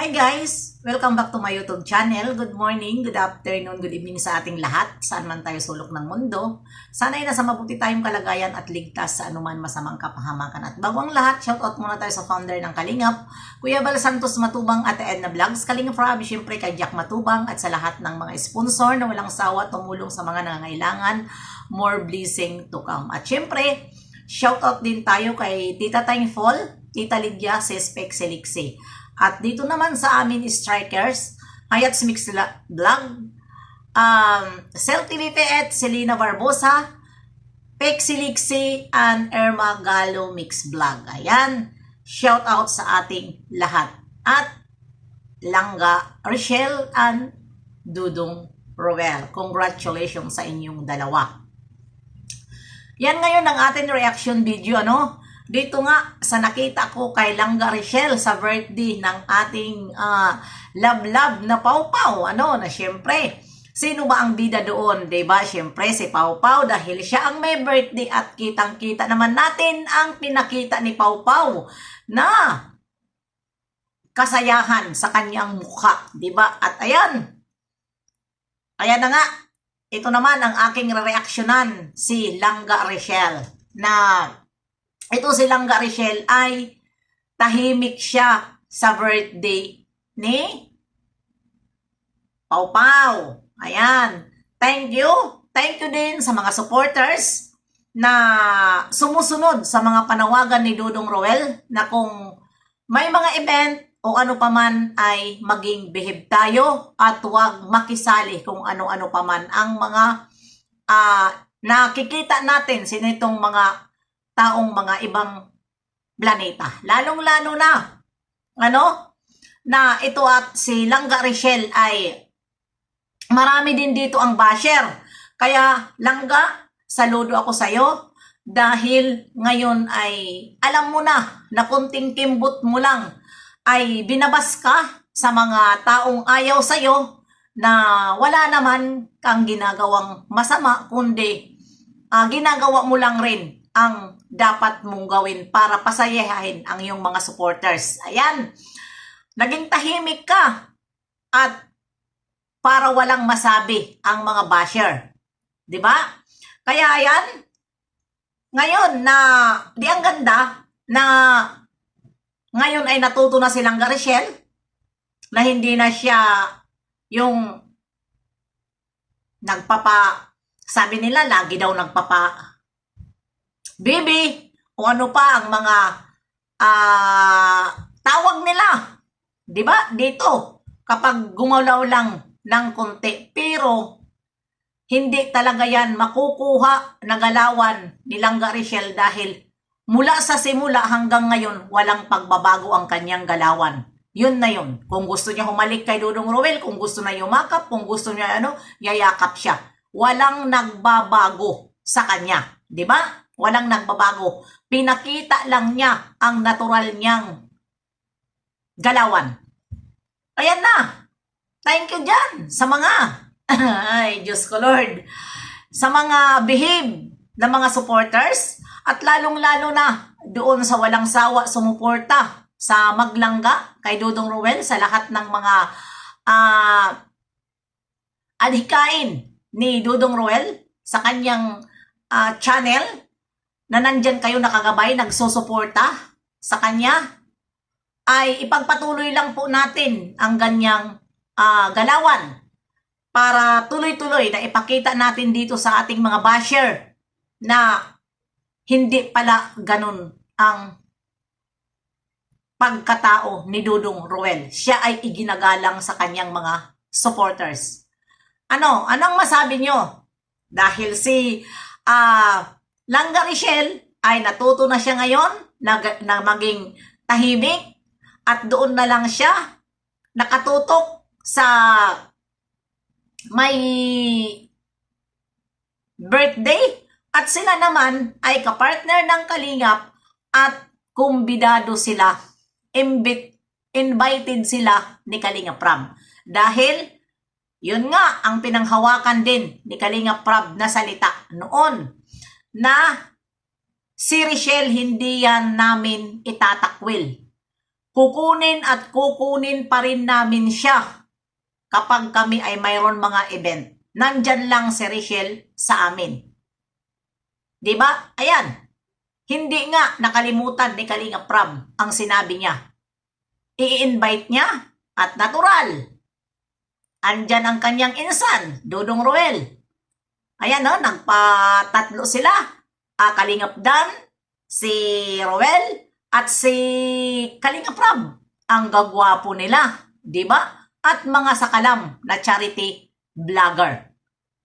Hi guys! Welcome back to my YouTube channel. Good morning, good afternoon, good evening sa ating lahat. Saan man tayo sulok ng mundo. Sana'y nasa mabuti tayong kalagayan at ligtas sa anuman masamang kapahamakan. At bago ang lahat, shoutout muna tayo sa founder ng Kalingap, Kuya Bal Santos Matubang at Edna Vlogs, Kalingap Rob, syempre kay Jack Matubang at sa lahat ng mga sponsor na walang sawa tumulong sa mga nangangailangan. More blessing to come. At syempre, shoutout din tayo kay Tita Thankful, Tita Lydia, Sespec, Selixi. At dito naman sa amin strikers, Hayats Mix Vlog, Cel TV Peet, Selena Barbosa, Pexi Lixi, and Irma Galo Mix Vlog. Ayan, shout out sa ating lahat. At Langga Rochelle and Dudong Roel. Congratulations sa inyong dalawa. Yan ngayon ang ating reaction video, ano? Dito nga sa nakita ko kay Langga Rochelle sa birthday ng ating love na Pau Pau, ano, na syempre, sino ba ang bida doon, diba? Syempre si Pau Pau dahil siya ang may birthday at kitang-kita naman natin ang pinakita ni Pau Pau na kasayahan sa kanyang mukha, diba? At ayan na nga, ito naman ang aking reaksyonan, si Langga Rochelle, na ito si Langga Rochelle ay tahimik siya sa birthday ni Pau Pau. Ayan. Thank you. Thank you din sa mga supporters na sumusunod sa mga panawagan ni Dudong Roel na kung may mga event o ano paman ay maging behave tayo at huwag makisali kung ano-ano paman ang mga nakikita natin sinitong mga taong mga ibang planeta. Lalong-lalo na, na ito at si Langga Rochelle ay marami din dito ang basher. Kaya Langga, saludo ako sa'yo dahil ngayon ay alam mo na kunting kimbot mo lang ay binabas ka sa mga taong ayaw sa'yo na wala naman kang ginagawang masama kundi ginagawa mo lang rin ang dapat mong gawin para pasayahin ang iyong mga supporters. Ayan, naging tahimik ka at para walang masabi ang mga basher. Diba? Kaya ayan, ngayon na, di ang ganda na ngayon ay natuto na si Langga Rochelle na hindi na siya yung sabi nila lagi daw Bibi, o ano pa ang mga tawag nila. Diba? Dito, kapag gumalaw lang ng konti. Pero, hindi talaga yan makukuha na galawan ni Langga Rochelle dahil mula sa simula hanggang ngayon, walang pagbabago ang kanyang galawan. Yun na yun. Kung gusto niya humalik kay Dudong Roel, kung gusto na yumakap, kung gusto niya yayakap siya. Walang nagbabago sa kanya. Diba? Walang nagbabago. Pinakita lang niya ang natural niyang galawan. Ayan na. Thank you dyan sa mga, ay Diyos ko Lord, sa mga behave na mga supporters at lalong-lalo na doon sa walang sawa sumuporta sa Maglangga kay Dudong Roel sa lahat ng mga adhikain ni Dudong Roel sa kanyang channel na nandyan kayo nakagabay, nagsusuporta sa kanya, ay ipagpatuloy lang po natin ang ganyang galawan para tuloy-tuloy na ipakita natin dito sa ating mga basher na hindi pala ganun ang pagkatao ni Dudong Roel. Siya ay iginagalang sa kanyang mga supporters. Anong masabi nyo? Dahil si Langga Rochelle ay natuto na siya ngayon na maging tahimik at doon na lang siya nakatutok sa may birthday at sila naman ay kapartner ng Kalingap at kumbidado sila, invited sila ni Kalingap Rob. Dahil yun nga ang pinanghawakan din ni Kalingap Rob na salita noon na si Rochelle hindi yan namin itatakwil. kukunin at kukunin pa rin namin siya kapag kami ay mayroon mga event. Nandyan lang si Richelle sa amin. Diba? Ayan. Hindi nga nakalimutan ni Kalinga Prab ang sinabi niya. I-invite niya at natural. Andyan ang kanyang insan, Dudong Roel. Ayan o, nagpatatlo sila. Kalingap Dan, si Roel, at si Kalinga Prab. Ang gagwapo nila, di ba? At mga sakalam na charity vlogger.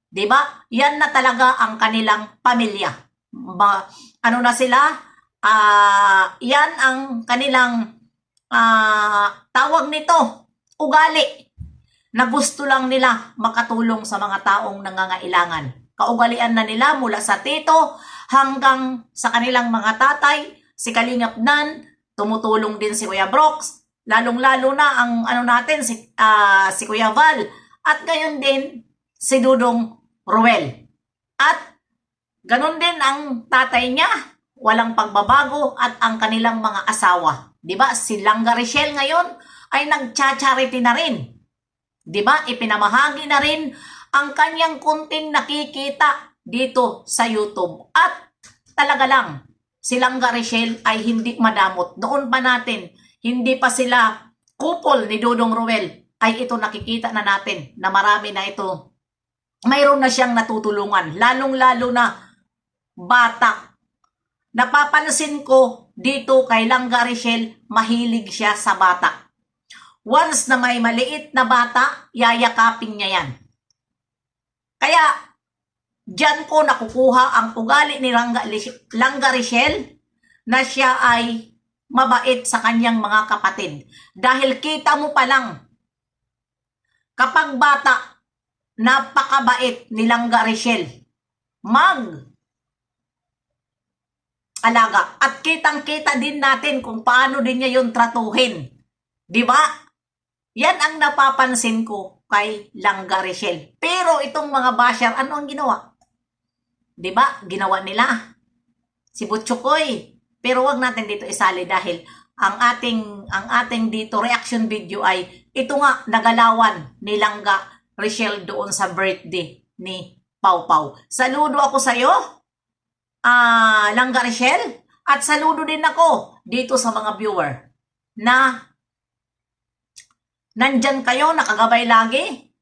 Di ba? Yan na talaga ang kanilang pamilya. Ano na sila? Yan ang kanilang tawag nito, ugali. Na gusto lang nila makatulong sa mga taong nangangailangan. Kaugalian na nila mula sa tito hanggang sa kanilang mga tatay, si Kalingap Nan, tumutulong din si Kuya Brox, lalong-lalo na ang si Kuya Val, at gayon din si Dudong Roel. At ganon din ang tatay niya, walang pagbabago, at ang kanilang mga asawa. Diba? Si Langga Richelle ngayon ay nagcha-charity na rin. Diba? Ipinamahagi na rin ang kanyang kunting nakikita dito sa YouTube. At talaga lang, si Langga Richelle ay hindi madamot. Noon pa natin, hindi pa sila couple ni Dudong Roel, ay ito nakikita na natin na marami na ito. Mayroon na siyang natutulungan, lalong-lalo na bata. Napapansin ko dito kay Langga Richelle, mahilig siya sa bata. Once na may maliit na bata, yayakapin niya yan. Kaya, diyan ko nakukuha ang ugali ni Langga Richelle na siya ay mabait sa kanyang mga kapatid. Dahil kita mo pa lang, kapag bata, napakabait ni Langga Richelle alaga. At kitang-kita din natin kung paano din niya yung tratuhin. Di ba? Yan ang napapansin ko kay Langga Richelle. Pero itong mga basher, ano ang ginawa? Di ba? Ginawa nila si Butchukoy. Pero wag natin dito isali dahil ang ating dito reaction video ay ito nga nagalawan ni Langga Richelle doon sa birthday ni Pau Pau. Saludo ako sa iyo, Langga Richelle, at saludo din ako dito sa mga viewer na nandyan kayo, nakagabay lagi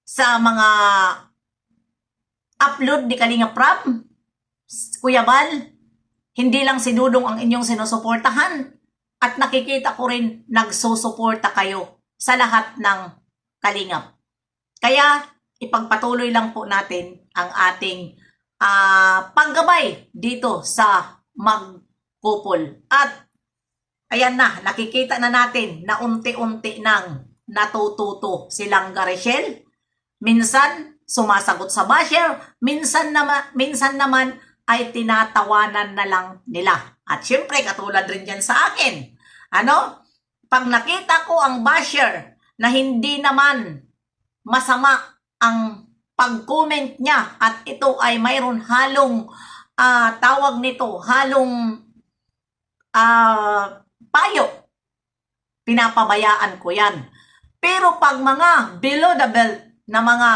sa mga upload ni Kalinga Prab, Kuya Val. Hindi lang si Dudong ang inyong sinusuportahan, at nakikita ko rin nagsusuporta kayo sa lahat ng Kalingap. Kaya ipagpatuloy lang po natin ang ating paggabay dito sa magkupol. At ayan na, nakikita na natin na unti-unti nang natututo si Langga Richelle. Minsan sumasagot sa basher, minsan naman ay tinatawanan na lang nila. At syempre, katulad rin yan sa akin. Pag nakita ko ang basher na hindi naman masama ang pag-comment niya at ito ay mayroon halong tawag nito, halong payo, pinapabayaan ko yan. Pero pag mga below the belt na mga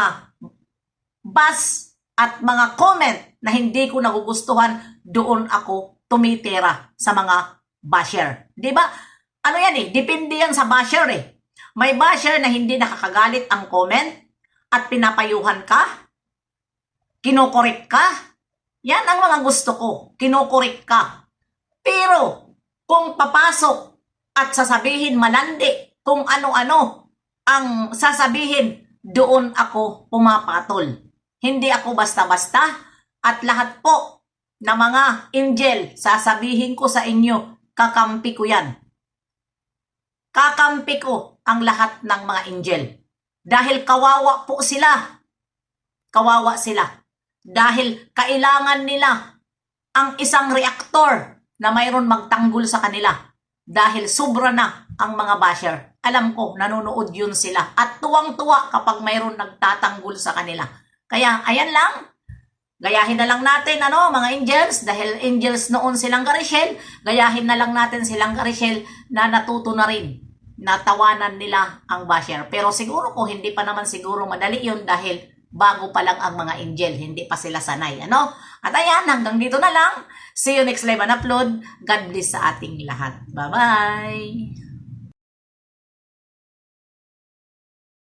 bas at mga comment na hindi ko nagugustuhan, doon ako tumitira sa mga basher. Diba? Ano yan eh? Depende yan sa basher eh. May basher na hindi nakakagalit ang comment at pinapayuhan ka, kinokorek ka. Yan ang mga gusto ko. Kinokorek ka. Pero kung papasok at sasabihin malandi, kung ano-ano ang sasabihin, doon ako pumapatol. Hindi ako basta-basta, at lahat po na mga angel, sasabihin ko sa inyo, kakampi ko yan. Kakampi ko ang lahat ng mga angel. Dahil kawawa po sila. Kawawa sila. Dahil kailangan nila ang isang reaktor na mayroon magtanggol sa kanila. Dahil sobra na ang mga basher. Alam ko, nanonood yun sila. At tuwang-tuwa kapag mayroon nagtatanggol sa kanila. Kaya, ayan lang. Gayahin na lang natin, mga angels, dahil angels noon silang Garishel, gayahin na lang natin silang Garishel na natuto na rin. Natawanan nila ang basher. Pero siguro kung hindi pa naman siguro madali yun dahil bago pa lang ang mga angel, hindi pa sila sanay, At ayan, hanggang dito na lang. See you next live and upload. God bless sa ating lahat. Bye-bye!